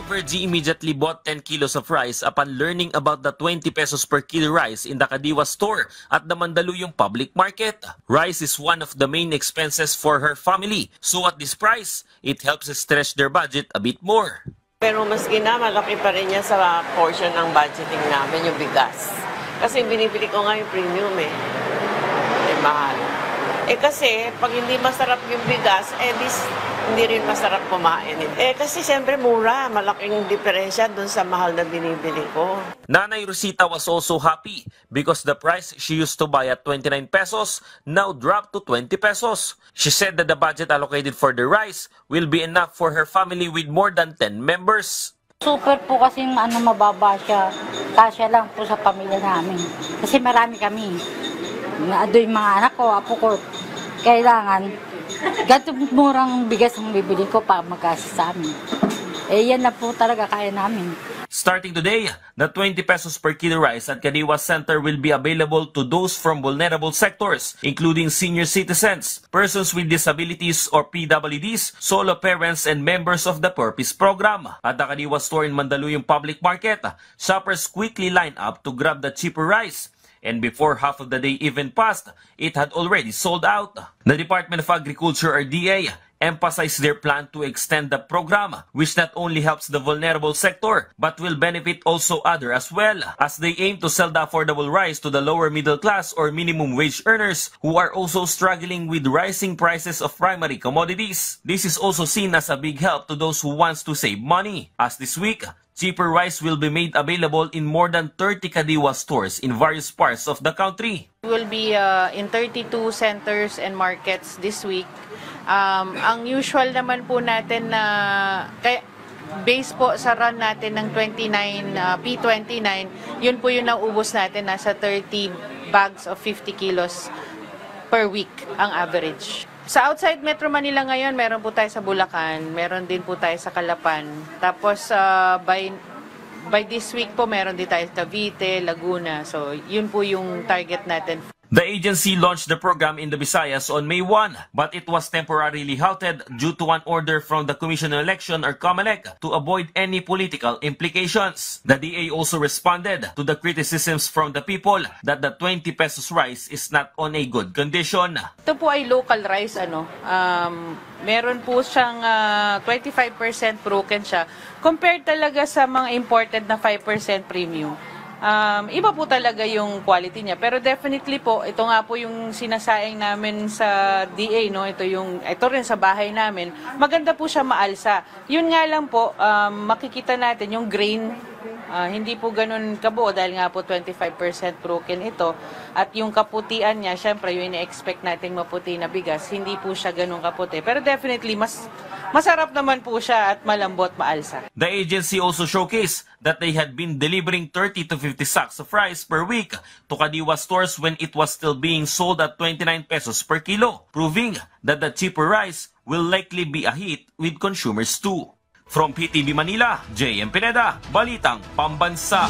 Driver G immediately bought 10 kilos of rice upon learning about the 20 pesos per kilo rice in the Kadiwa store at the Mandaluyong public market. Rice is one of the main expenses for her family, so at this price, it helps stretch their budget a bit more. Pero maski na, malaki pa rin niya sa portion ng budgeting namin, yung bigas. Kasi binibili ko nga yung premium mahal. Kasi pag hindi masarap yung bigas, hindi rin masarap kumain. Kasi siyempre mura, malaking diferensya dun sa mahal na binibili ko. Nanay Rosita was also happy because the price she used to buy at 29 pesos now dropped to 20 pesos. She said that the budget allocated for the rice will be enough for her family with more than 10 members. Super po kasi mababa siya. Kasya lang po sa pamilya namin. Kasi marami kami. Ado yung mga anak ko, apo ko. Kailangan, ganito murang bigas ang bibili ko para magkasa sa amin. Yan na po talaga kaya namin. Starting today, the 20 pesos per kilo rice at Kadiwa Center will be available to those from vulnerable sectors, including senior citizens, persons with disabilities or PWDs, solo parents, and members of the Purpose Program. At the Kadiwa store in Mandaluyong Public Market, shoppers quickly line up to grab the cheaper rice. And before half of the day even passed, it had already sold out. The Department of Agriculture or DA emphasized their plan to extend the program, which not only helps the vulnerable sector, but will benefit also others as well, as they aim to sell the affordable rice to the lower middle class or minimum wage earners who are also struggling with rising prices of primary commodities. This is also seen as a big help to those who wants to save money, as this week, cheaper rice will be made available in more than 30 Kadiwa stores in various parts of the country. We will be in 32 centers and markets this week. Ang usual naman po natin na base po sa run natin ng 29 P29, yun po yung nauubos natin, nasa 30 bags of 50 kilos per week ang average. Sa outside Metro Manila ngayon, meron po tayo sa Bulacan, meron din po tayo sa Calapan. Tapos by this week po, meron din tayo sa Cavite, Laguna. So yun po yung target natin. The agency launched the program in the Visayas on May 1, but it was temporarily halted due to an order from the Commission on Election or COMELEC to avoid any political implications. The DA also responded to the criticisms from the people that the 20 pesos rice is not on a good condition. Ito po ay local rice, meron po siyang 25% broken siya compared talaga sa mga imported na 5% premium. Iba po talaga yung quality niya, pero definitely po ito nga po yung sinasaing namin sa DA, no, ito rin sa bahay namin, maganda po siya maalsa. Yun nga lang po, makikita natin yung grain, hindi po ganun kabuo dahil nga po 25% broken ito, at yung kaputian niya, syempre yung ina-expect nating maputi na bigas, hindi po siya ganun kaputi, pero definitely masarap naman po siya at malambot, maalsa. The agency also showcased that they had been delivering 30 to 50 sacks of rice per week to Kadiwa stores when it was still being sold at 29 pesos per kilo, proving that the cheaper rice will likely be a hit with consumers too. From PTV Manila, JM Pineda, Balitang Pambansa.